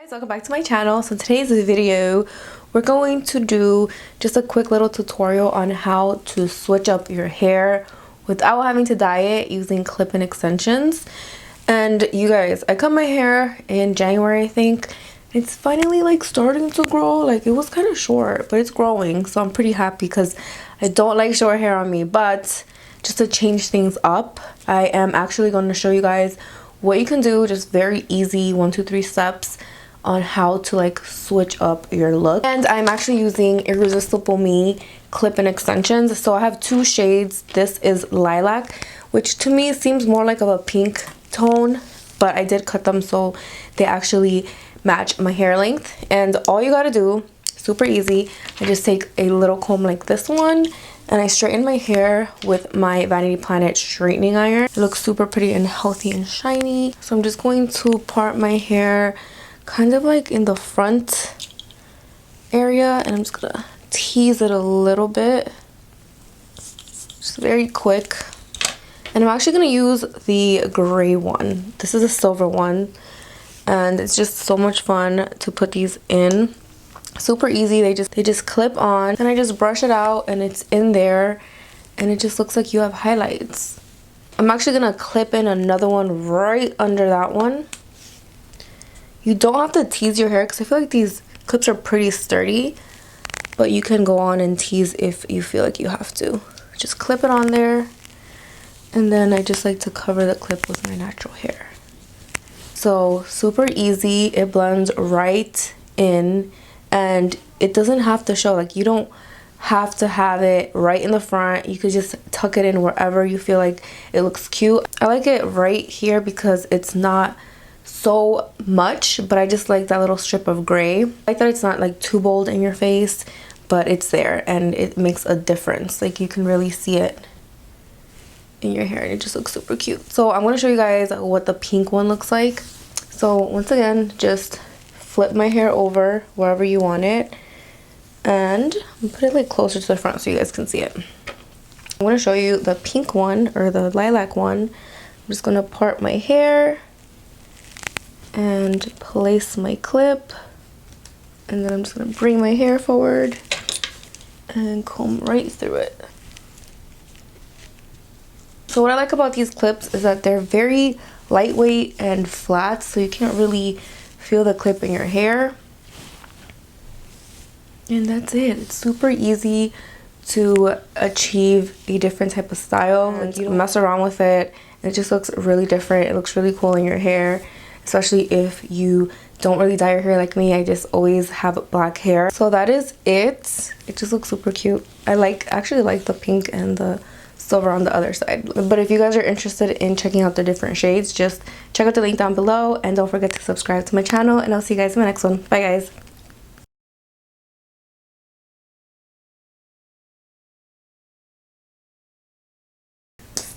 Guys, welcome back to my channel. So today's video we're going to do just a quick little tutorial on how to switch up your hair without having to dye it using clip-in extensions. And you guys, I cut my hair in January, I think. It's finally like starting to grow. Like, it was kind of short, but it's growing, so I'm pretty happy because I don't like short hair on me. But just to change things up, I am actually going to show you guys what you can do, just very easy 1 2 3 steps on how to like switch up your look. And I'm actually using Irresistible Me clip-in extensions. So I have 2 shades. This is lilac, which to me seems more like of a pink tone, but I did cut them so they actually match my hair length. And all you gotta do, super easy, I just take a little comb like this one and I straighten my hair with my Vanity Planet straightening iron. It looks super pretty and healthy and shiny. So I'm just going to part my hair kind of like in the front area, and I'm just gonna tease it a little bit, just very quick. And I'm actually gonna use the gray one. This is a silver one, and it's just so much fun to put these in. Super easy. They just clip on, and I just brush it out and it's in there, and it just looks like you have highlights. I'm actually gonna clip in another one right under that one. You don't have to tease your hair because I feel like these clips are pretty sturdy, but you can go on and tease if you feel like you have to. Just clip it on there, and then I just like to cover the clip with my natural hair. So super easy. It blends right in, and it doesn't have to show. Like, you don't have to have it right in the front. You could just tuck it in wherever you feel like it looks cute. I like it right here because it's not so much, but I just like that little strip of gray. I like that it's not like too bold in your face, but it's there and it makes a difference. Like, you can really see it in your hair and it just looks super cute. So I'm going to show you guys what the pink one looks like. So once again, just flip my hair over wherever you want it, and put it like closer to the front so you guys can see it. I'm going to show you the pink one, or the lilac one. I'm just going to part my hair and place my clip, and then I'm just going to bring my hair forward and comb right through it. So what I like about these clips is that they're very lightweight and flat, so you can't really feel the clip in your hair. And that's it. It's super easy to achieve a different type of style. Like, you don't mess around with it. It just looks really different. It looks really cool in your hair, especially if you don't really dye your hair like me. I just always have black hair. So that is it. It just looks super cute. I actually like the pink and the silver on the other side. But if you guys are interested in checking out the different shades, just check out the link down below, and don't forget to subscribe to my channel, and I'll see you guys in the next one. Bye guys.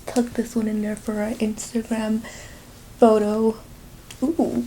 Tuck this one in there for our Instagram photo. Ooh.